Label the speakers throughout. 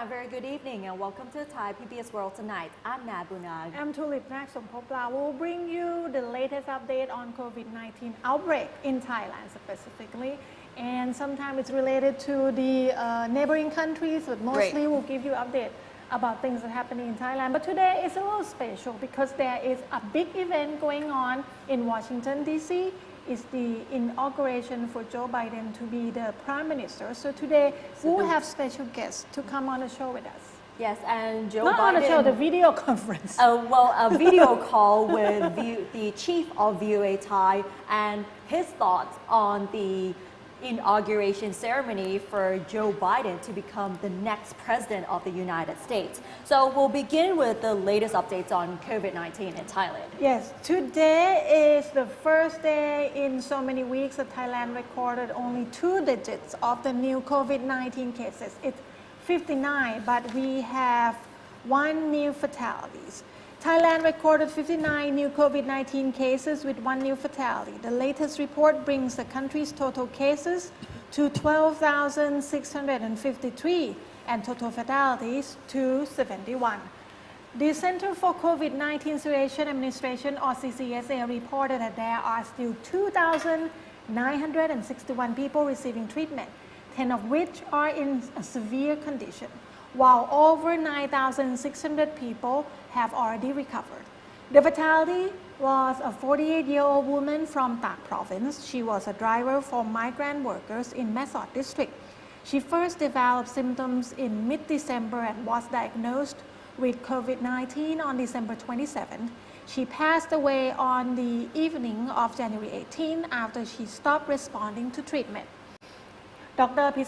Speaker 1: very good evening and welcome to Thai PBS World Tonight. I'm Nad Bunag.
Speaker 2: I'm Tulip Naksomphopla. We'll bring you the latest update on COVID-19 outbreak in Thailand specifically. And sometimes it's related to the neighboring countries, but mostly we'll give you update about things that are happening in Thailand. But today is a little special because there is a big event going on in Washington, D.C. It's the inauguration for Joe Biden to be the Prime Minister. So today we'll have special guests to come on the show with us.
Speaker 1: Yes, and Joe
Speaker 2: Not
Speaker 1: Biden...
Speaker 2: on the show, the video conference.
Speaker 1: A video call with the chief of VOA Thai and his thoughts on the inauguration ceremony for Joe Biden to become the next president of the United States. So we'll begin with the latest updates on COVID-19 in Thailand.
Speaker 2: Yes, today is the first day in so many weeks that Thailand recorded only 2 digits of the new COVID-19 cases. It's 59, but we have 1 new fatalities. Thailand recorded 59 new COVID-19 cases with 1 new fatality. The latest report brings the country's total cases to 12,653 and total fatalities to 71. The Center for COVID-19 Situation Administration, or CCSA, reported that there are still 2,961 people receiving treatment, 10 of which are in a severe condition, while over 9,600 people have already recovered. The fatality was a 48-year-old woman from Tak province. She was a driver for migrant workers in Mesot district. She first developed symptoms in mid-December and was diagnosed with COVID-19 on December 27. She passed away on the evening of January 18 after she stopped responding to treatment. Dr. Si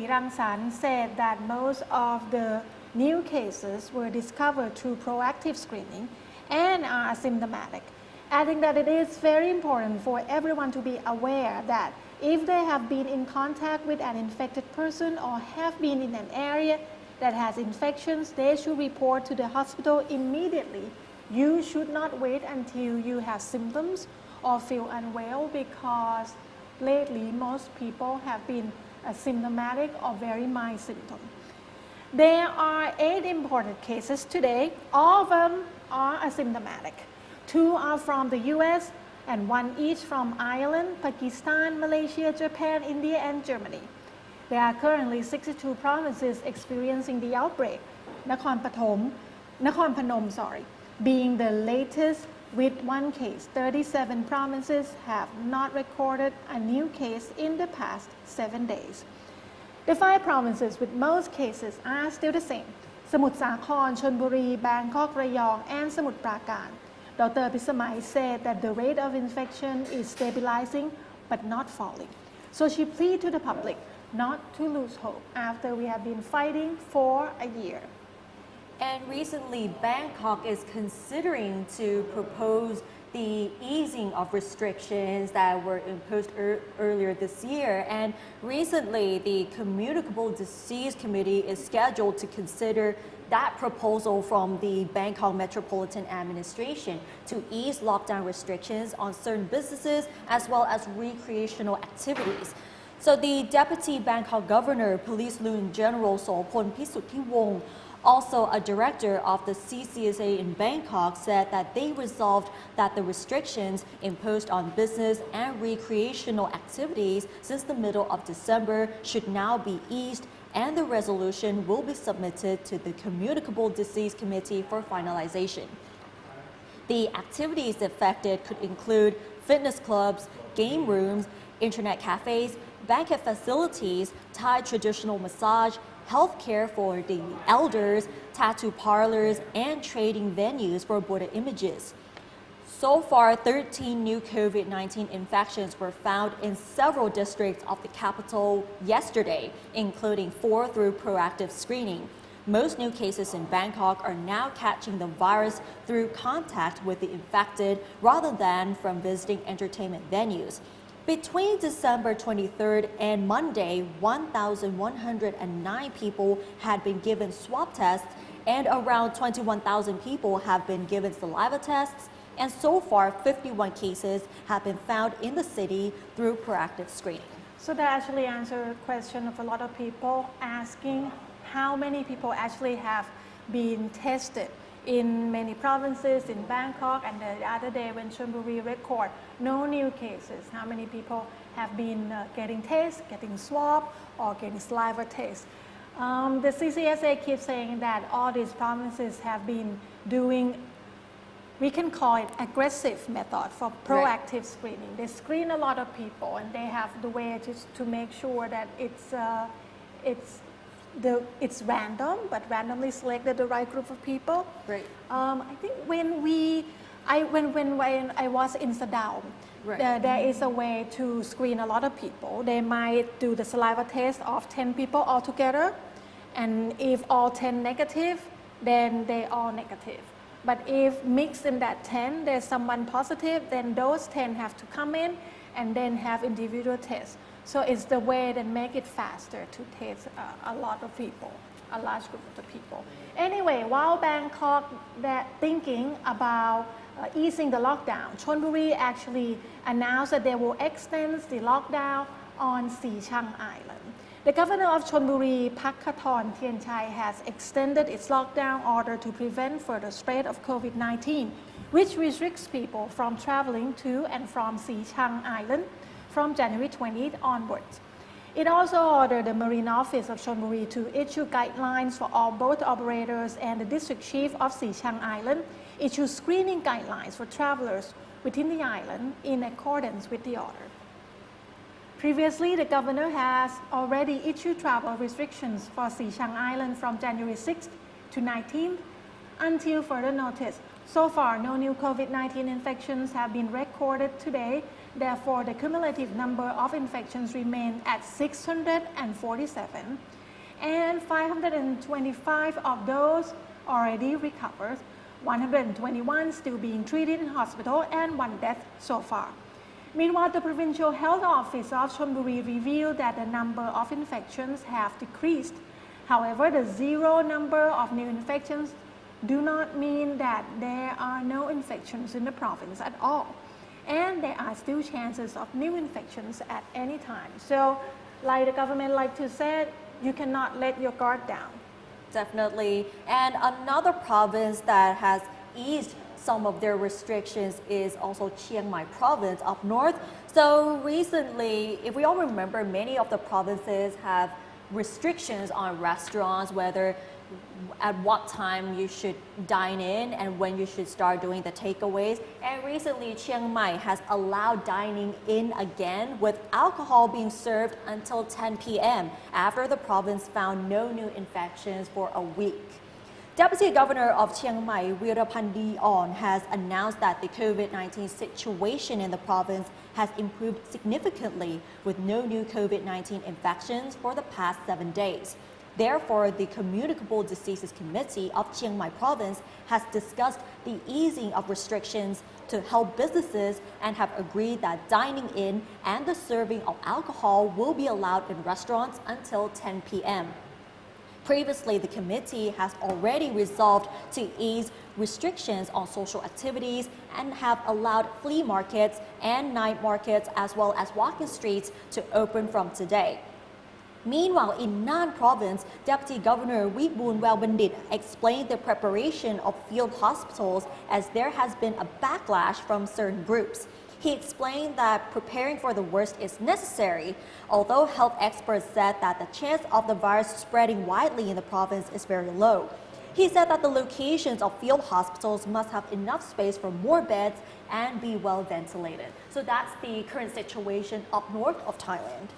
Speaker 2: Chang said that most of the new cases were discovered through proactive screening and are asymptomatic, adding that it is very important for everyone to be aware that if they have been in contact with an infected person or have been in an area that has infections, they should report to the hospital immediately. You should not wait until you have symptoms or feel unwell, because lately most people have been asymptomatic or very mild symptoms. There are 8 imported cases today. All of them are asymptomatic. 2 are from the US and 1 each from Ireland, Pakistan, Malaysia, Japan, India, and Germany. There are currently 62 provinces experiencing the outbreak. Nakhon Phanom, being the latest with 1 case. 37 provinces have not recorded a new case in the past 7 days. The 5 provinces with most cases are still the same: Samut Sakhon, Chonburi, Bangkok, Rayong, and Samut Prakan. Dr. Pissamai said that the rate of infection is stabilizing but not falling. So she pleaded to the public not to lose hope after we have been fighting for a year.
Speaker 1: And recently, Bangkok is considering to propose the easing of restrictions that were imposed earlier this year. And recently, the Communicable Disease Committee is scheduled to consider that proposal from the Bangkok Metropolitan Administration to ease lockdown restrictions on certain businesses as well as recreational activities. So the Deputy Bangkok Governor, Police Lieutenant General Sopon Pisuthiwong, also a director of the CCSA in Bangkok, said that they resolved that the restrictions imposed on business and recreational activities since the middle of December should now be eased, and the resolution will be submitted to the Communicable Disease Committee for finalization. The activities affected could include fitness clubs, game rooms, internet cafes, banquet facilities, Thai traditional massage, healthcare for the elders, tattoo parlors, and trading venues for Buddha images. So far, 13 new COVID-19 infections were found in several districts of the capital yesterday, including 4 through proactive screening. Most new cases in Bangkok are now catching the virus through contact with the infected rather than from visiting entertainment venues. Between December 23rd and Monday, 1,109 people had been given swab tests, and around 21,000 people have been given saliva tests, and so far 51 cases have been found in the city through proactive screening.
Speaker 2: So that actually answered a question of a lot of people asking how many people actually have been tested in many provinces, in Bangkok, and the other day when Chonburi record no new cases, how many people have been getting tests, getting swab, or getting saliva tests. The CCSA keeps saying that all these provinces have been doing, we can call it aggressive method for proactive screening. They screen a lot of people, and they have the way to make sure that it's random, but randomly selected the right group of people.
Speaker 1: Right.
Speaker 2: I think when I was in Sadao, there is a way to screen a lot of people. They might do the saliva test of 10 people altogether, and if all 10 negative, then they all negative. But if mixed in that 10, there's someone positive, then those 10 have to come in and then have individual tests. So it's the way that make it faster to test a lot of people, a large group of the people. Anyway, while Bangkok thinking about easing the lockdown, Chonburi actually announced that they will extend the lockdown on Si Chang Island. The governor of Chonburi, Pakkathorn Tianchai, has extended its lockdown order to prevent further spread of COVID-19, which restricts people from traveling to and from Si Chang Island from January 20th onwards. It also ordered the Marine Office of Chonburi to issue guidelines for all boat operators, and the district chief of Si Chang Island issue screening guidelines for travelers within the island in accordance with the order. Previously, the governor has already issued travel restrictions for Si Chang Island from January 6th to 19th until further notice. So far, no new COVID-19 infections have been recorded today. Therefore, the cumulative number of infections remain at 647, and 525 of those already recovered, 121 still being treated in hospital, and 1 death so far. Meanwhile, the Provincial Health Office of Chonburi revealed that the number of infections have decreased. However, the zero number of new infections do not mean that there are no infections in the province at all. And there are still chances of new infections at any time. So, like the government like to say, you cannot let your guard down.
Speaker 1: Definitely. And another province that has eased some of their restrictions is also Chiang Mai province up north. So recently, if we all remember, many of the provinces have restrictions on restaurants, whether at what time you should dine in and when you should start doing the takeaways. And recently, Chiang Mai has allowed dining in again, with alcohol being served until 10 p.m. after the province found no new infections for a week. Deputy Governor of Chiang Mai, Virapandi has announced that the COVID-19 situation in the province has improved significantly, with no new COVID-19 infections for the past 7 days. Therefore, the Communicable Diseases Committee of Chiang Mai province has discussed the easing of restrictions to help businesses and have agreed that dining in and the serving of alcohol will be allowed in restaurants until 10 p.m. Previously, the committee has already resolved to ease restrictions on social activities and have allowed flea markets and night markets as well as walking streets to open from today. Meanwhile, in Nan province, Deputy Governor Witboon Welbandit explained the preparation of field hospitals as there has been a backlash from certain groups. He explained that preparing for the worst is necessary, although health experts said that the chance of the virus spreading widely in the province is very low. He said that the locations of field hospitals must have enough space for more beds and be well ventilated. So that's the current situation up north of Thailand.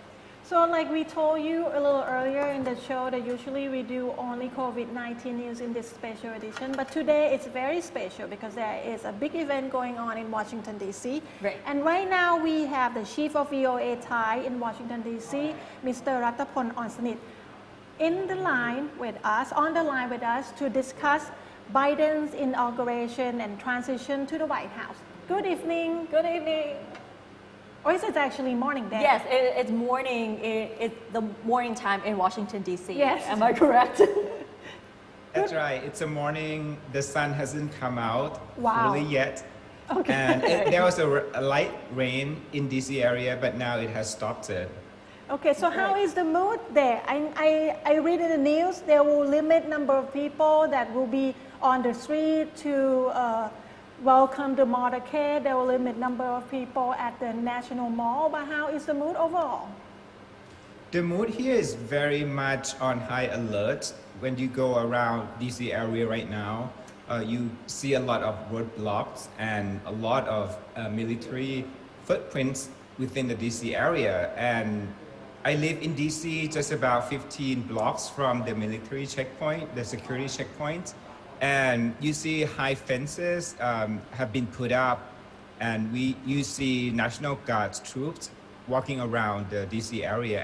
Speaker 2: So like we told you a little earlier in the show that usually we do only COVID-19 news in this special edition, but today it's very special because there is a big event going on in Washington, D.C.
Speaker 1: Right.
Speaker 2: And right now we have the chief of VOA Thai in Washington, D.C., Mr. Rattapon Onsanit, on the line with us to discuss Biden's inauguration and transition to the White House. Good evening. Good evening. Or is it actually morning there?
Speaker 1: Yes, it's morning. It's the morning time in Washington, D.C.
Speaker 2: Yes.
Speaker 1: Am I correct?
Speaker 3: That's right. It's a morning. The sun hasn't come out fully yet.
Speaker 2: Okay.
Speaker 3: And there was a light rain in DC area, but now it has stopped it.
Speaker 2: Okay, so how is the mood there? I read in the news they will limit number of people that will be on the street to welcome the motorcade. They will limit number of people at the National Mall. But how is the mood overall?
Speaker 3: The mood here is very much on high alert. When you go around DC area right now, you see a lot of roadblocks and a lot of military footprints within the DC area. And I live in DC, just about 15 blocks from the military checkpoint, the security checkpoint. And you see high fences have been put up, and you see National Guard troops walking around the DC area.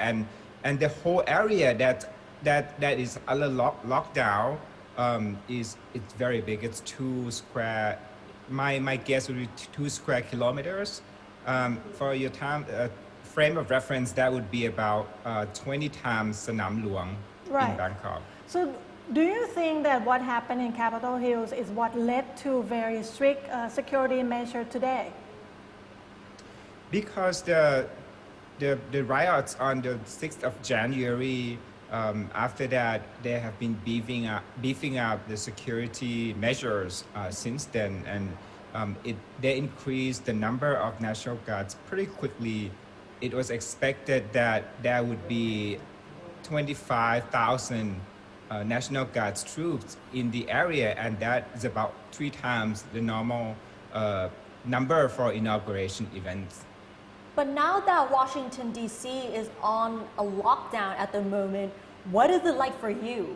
Speaker 3: And the whole area that is under lockdown it's very big. It's 2 square, my guess would be 2 square kilometers. For your time, frame of reference, that would be about 20 times Sanam Luang in Bangkok.
Speaker 2: So do you think that what happened in Capitol Hills is what led to very strict security measure today?
Speaker 3: Because the riots on the 6th of January, after that, they have been beefing up the security measures since then, and they increased the number of National Guards pretty quickly. It was expected that there would be 25,000 National Guards troops in the area, and that is about 3 times the normal number for inauguration events.
Speaker 1: But now that Washington, D.C. is on a lockdown at the moment, what is it like for you?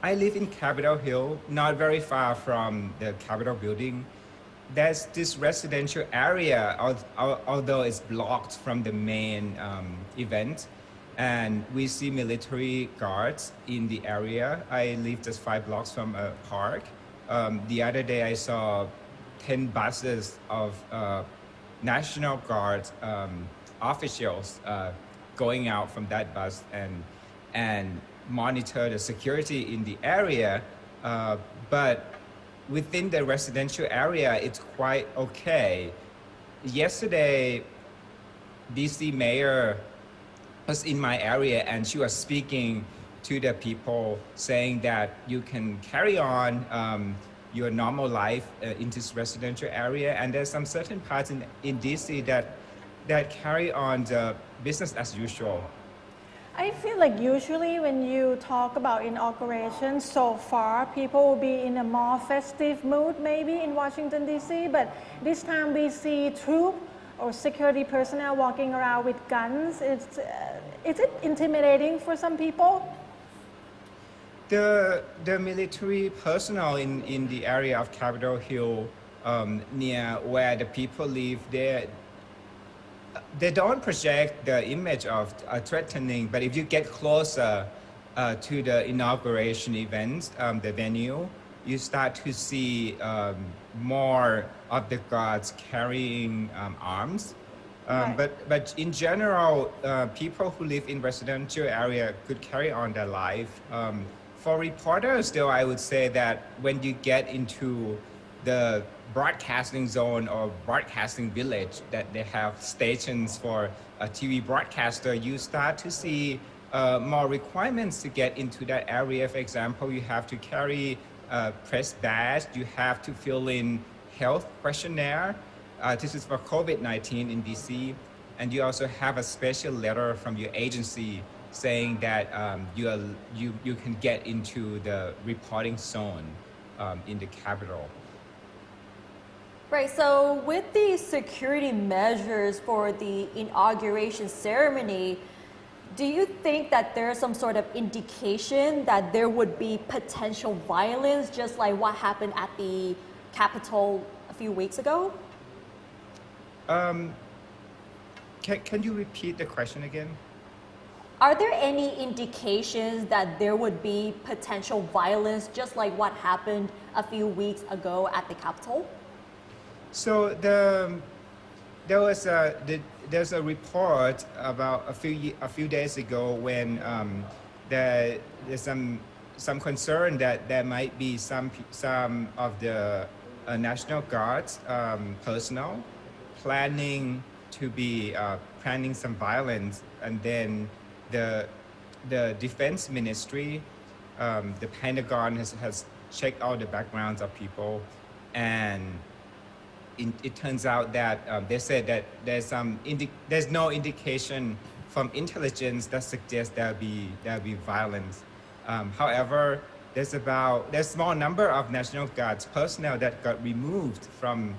Speaker 3: I live in Capitol Hill, not very far from the Capitol building. There's this residential area, although it's blocked from the main event. And we see military guards in the area. I live just 5 blocks from a park. The other day I saw 10 buses of National Guard officials going out from that bus and monitor the security in the area. But within the residential area, it's quite okay. Yesterday, DC mayor was in my area, and she was speaking to the people saying that you can carry on your normal life in this residential area, and there's some certain parts in DC that carry on the business as usual.
Speaker 2: I feel like usually when you talk about inauguration so far, people will be in a more festive mood maybe in Washington DC, but this time we see troops or security personnel walking around with guns. Is it intimidating for some people?
Speaker 3: The military personnel in the area of Capitol Hill, near where the people live, they don't project the image of threatening, but if you get closer to the inauguration events, the venue, you start to see more of the guards carrying arms. But in general, people who live in residential area could carry on their life. For reporters, though, I would say that when you get into the broadcasting zone or broadcasting village, that they have stations for a TV broadcaster, you start to see more requirements to get into that area. For example, you have to carry a press badge, you have to fill in health questionnaire. This is for COVID-19 in DC. And you also have a special letter from your agency saying that you can get into the reporting zone in the Capitol.
Speaker 1: Right, so with the security measures for the inauguration ceremony, do you think that there's some sort of indication that there would be potential violence, just like what happened at the Capitol a few weeks ago?
Speaker 3: Can you repeat the question again?
Speaker 1: Are there any indications that there would be potential violence, just like what happened a few weeks ago at the Capitol?
Speaker 3: So there's a report about a few days ago when there's some concern that there might be some of the National Guard's personnel planning to be planning some violence, and then the defense ministry, the Pentagon has checked all the backgrounds of people, and it turns out that they said that there's no indication from intelligence that suggests there'll be violence. However, there's a small number of National Guards personnel that got removed from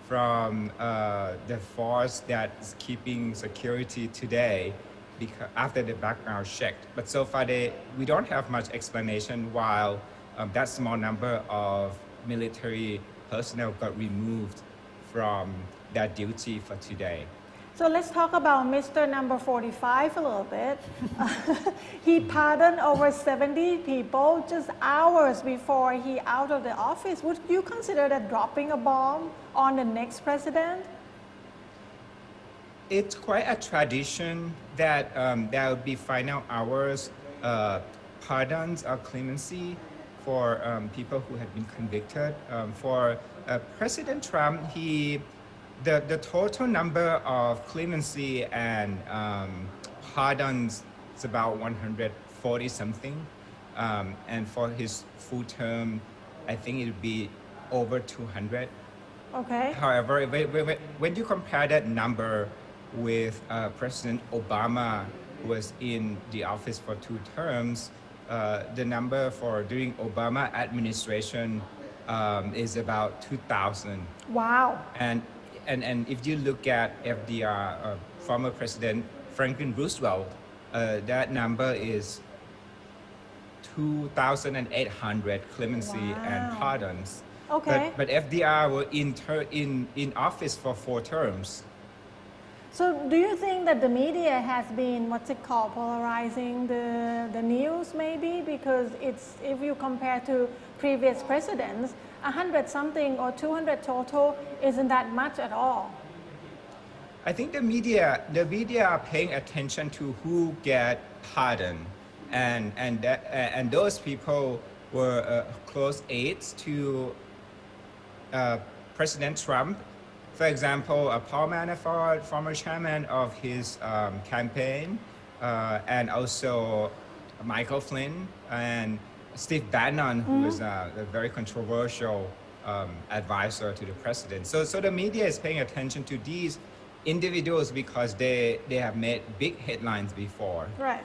Speaker 3: the force that's keeping security today because after the background checked. But so far we don't have much explanation why that small number of military personnel got removed from that duty for today.
Speaker 2: So let's talk about Mr. Number 45 a little bit. He pardoned over 70 people just hours before he out of the office. Would you consider that dropping a bomb on the next president?
Speaker 3: It's quite a tradition that there will be final hours pardons or clemency for people who have been convicted. For President Trump, the total number of clemency and pardons is about 140 something. And for his full term, I think it would be over 200.
Speaker 2: Okay.
Speaker 3: However, when you compare that number with President Obama, who was in the office for 2 terms, the number for during Obama administration is about 2,000.
Speaker 2: Wow.
Speaker 3: And if you look at FDR, former President Franklin Roosevelt, that number is 2,800 clemency and pardons.
Speaker 2: Okay.
Speaker 3: But FDR were in office for 4 terms.
Speaker 2: So do you think that the media has been, polarizing the news maybe? Because if you compare to previous presidents, 100 something or 200 total isn't that much at all.
Speaker 3: I think the media are paying attention to who get pardoned, and those people were close aides to President Trump. For example, Paul Manafort, former chairman of his campaign, and also Michael Flynn and Steve Bannon, who is a very controversial advisor to the president. So the media is paying attention to these individuals because they have made big headlines before.
Speaker 2: Right.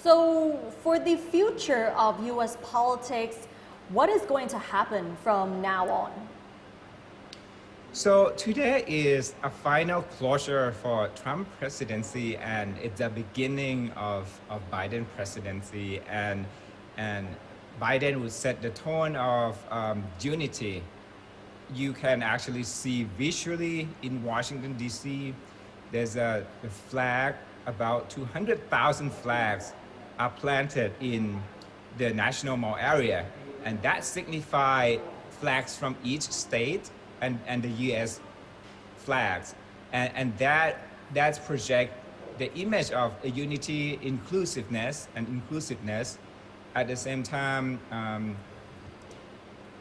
Speaker 1: So for the future of U.S. politics, what is going to happen from now on?
Speaker 3: So today is a final closure for Trump presidency, and it's the beginning of Biden presidency, and Biden would set the tone of unity. You can actually see visually in Washington, D.C., there's a flag, about 200,000 flags are planted in the National Mall area, and that signifies flags from each state and the U.S. flags, and that's project the image of a unity, inclusiveness. At the same time,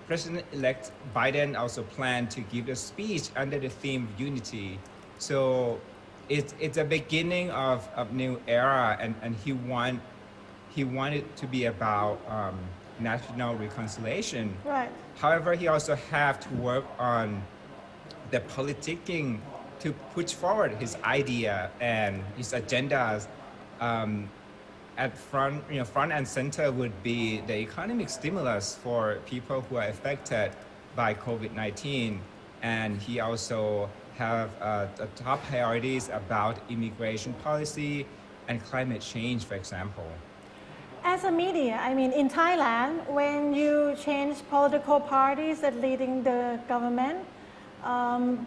Speaker 3: President-elect Biden also planned to give a speech under the theme unity. So it's a beginning of new era, and he wanted to be about national reconciliation.
Speaker 2: Right.
Speaker 3: However, he also have to work on the politicking to push forward his idea and his agendas. At front and center would be the economic stimulus for people who are affected by COVID-19, and he also have the top priorities about immigration policy and climate change, for example.
Speaker 2: As a media, in Thailand, when you change political parties that leading the government,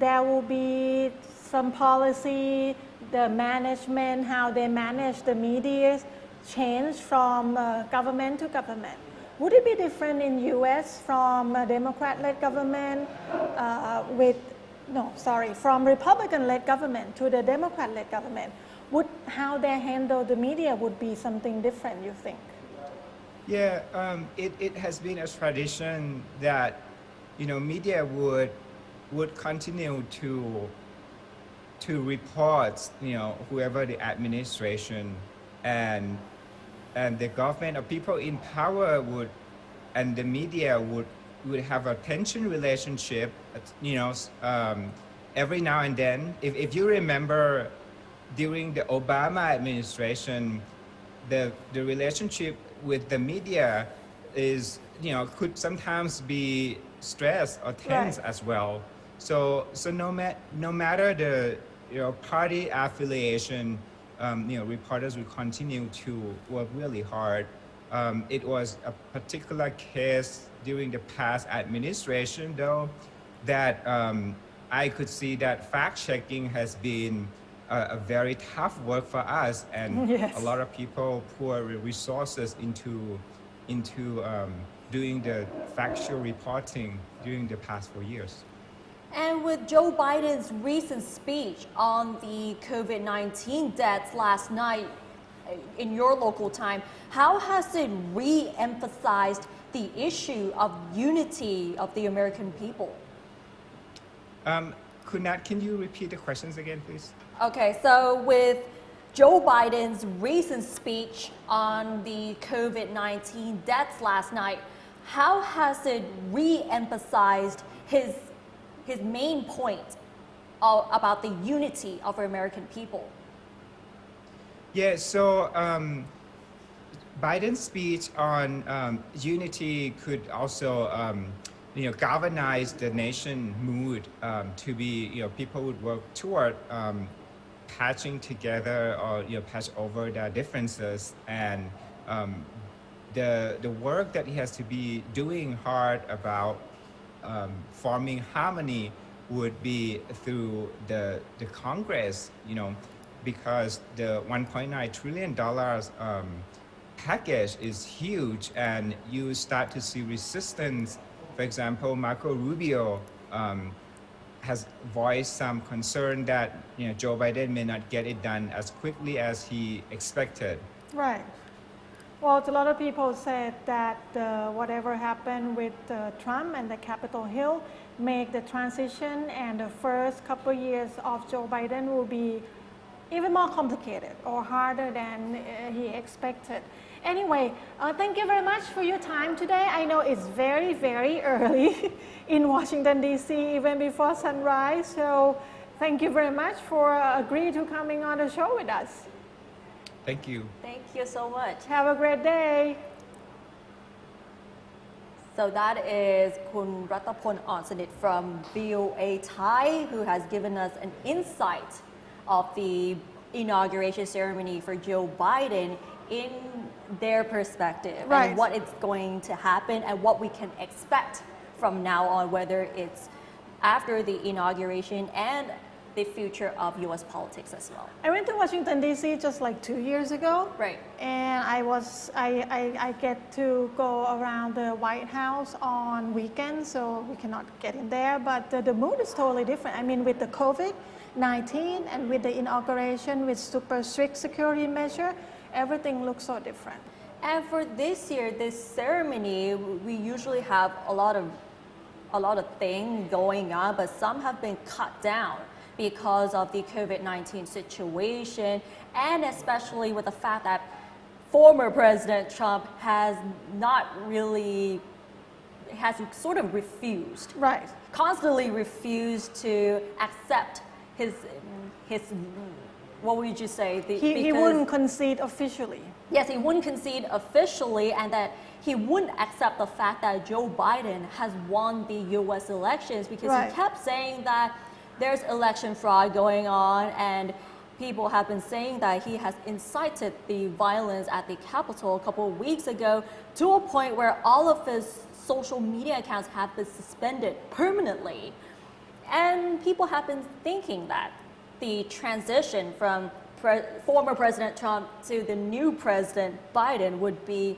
Speaker 2: there will be some policy, the management, how they manage the media, change from government to government. Would it be different in U.S. from a Democrat-led government from Republican-led government to the Democrat-led government? How they handle the media would be something different, you think?
Speaker 3: Yeah, it has been a tradition that media would continue to to report, whoever the administration and the government or people in power and the media would have a tension relationship, every now and then. If you remember, during the Obama administration, the relationship with the media is, could sometimes be stressed or tense as well. So no matter the party affiliation, reporters will continue to work really hard. It was a particular case during the past administration, though, that I could see that fact-checking has been a very tough work for us, and a lot of people pour resources into doing the factual reporting during the past 4 years.
Speaker 1: And with Joe Biden's recent speech on the COVID-19 deaths last night in your local time, how has it re-emphasized the issue of unity of the American people?
Speaker 3: Kunat, can you repeat the questions again, please?
Speaker 1: Okay, so with Joe Biden's recent speech on the COVID-19 deaths last night, how has it re-emphasized his main point about the unity of American people?
Speaker 3: Yeah, so Biden's speech on unity could also galvanize the nation mood to be, people would work toward patching together or patch over their differences, and the work that he has to be doing hard about forming harmony would be through the Congress, because the $1.9 trillion package is huge, and you start to see resistance. For example, Marco Rubio has voiced some concern that Joe Biden may not get it done as quickly as he expected.
Speaker 2: Right. Well, a lot of people said that whatever happened with Trump and the Capitol Hill make the transition and the first couple of years of Joe Biden will be even more complicated or harder than he expected. Anyway, thank you very much for your time today. I know it's very, very early in Washington, D.C., even before sunrise. So thank you very much for agreeing to coming on the show with us.
Speaker 3: Thank you.
Speaker 1: Thank you so much.
Speaker 2: Have a great day.
Speaker 1: So that is Kun Ratapon Onsanit from VOA Thai, who has given us an insight of the inauguration ceremony for Joe Biden in their perspective, and what is going to happen and what we can expect from now on, whether it's after the inauguration and the future of U.S. politics as well.
Speaker 2: I went to Washington, D.C. just like 2 years ago.
Speaker 1: Right.
Speaker 2: And I get to go around the White House on weekends, so we cannot get in there. But the mood is totally different. I mean, with the COVID-19 and with the inauguration with super strict security measure, everything looks so different.
Speaker 1: And for this year, this ceremony, we usually have a lot of things going on, but some have been cut down because of the COVID-19 situation, and especially with the fact that former President Trump has sort of refused, constantly refused to accept his what would you say?
Speaker 2: He wouldn't concede officially.
Speaker 1: Yes, he wouldn't concede officially, and that he wouldn't accept the fact that Joe Biden has won the U.S. elections, because he kept saying that there's election fraud going on, and people have been saying that he has incited the violence at the Capitol a couple of weeks ago, to a point where all of his social media accounts have been suspended permanently. And people have been thinking that the transition from former President Trump to the new President Biden would be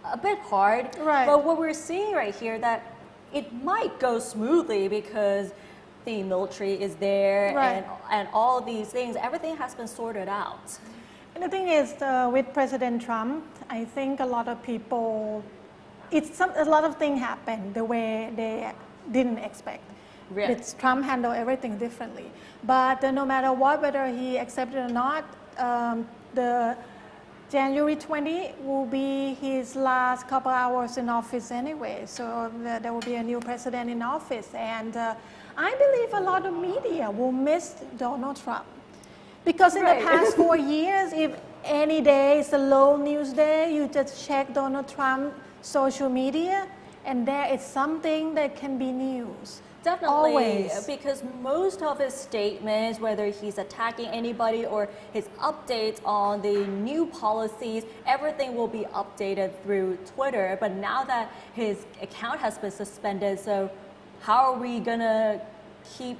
Speaker 1: a bit hard. But what we're seeing right here, that it might go smoothly because the military is there, and all these things, everything has been sorted out.
Speaker 2: And the thing is, with President Trump, I think a lot of people, a lot of things happened the way they didn't expect.
Speaker 1: Right.
Speaker 2: It's Trump handled everything differently. But no matter what, whether he accepted or not, the January 20 will be his last couple hours in office anyway. So there will be a new president in office. And I believe a lot of media will miss Donald Trump. Because in the past 4 years, if any day is a low news day, you just check Donald Trump social media, and there is something that can be news.
Speaker 1: Definitely,
Speaker 2: Always.
Speaker 1: because most of his statements, whether he's attacking anybody or his updates on the new policies, everything will be updated through Twitter. But now that his account has been suspended, so how are we gonna keep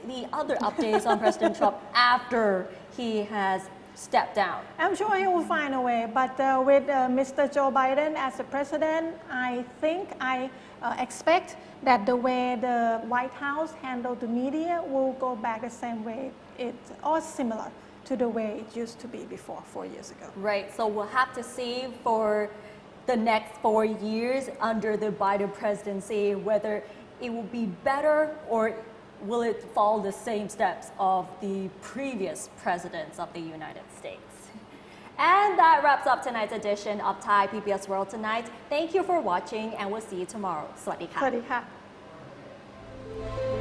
Speaker 1: the other updates on President Trump after he has stepped down?
Speaker 2: I'm sure he will find a way, but with Mr. Joe Biden as the president, I expect that the way the White House handled the media will go back the same way, or similar to the way it used to be before 4 years ago.
Speaker 1: Right, so we'll have to see for the next 4 years under the Biden presidency whether it will be better or will it follow the same steps of the previous presidents of the United States. And that wraps up tonight's edition of Thai PBS World Tonight. Thank you for watching and we'll see you tomorrow. สวัสดีค่ะ
Speaker 2: สวัสดีค่ะ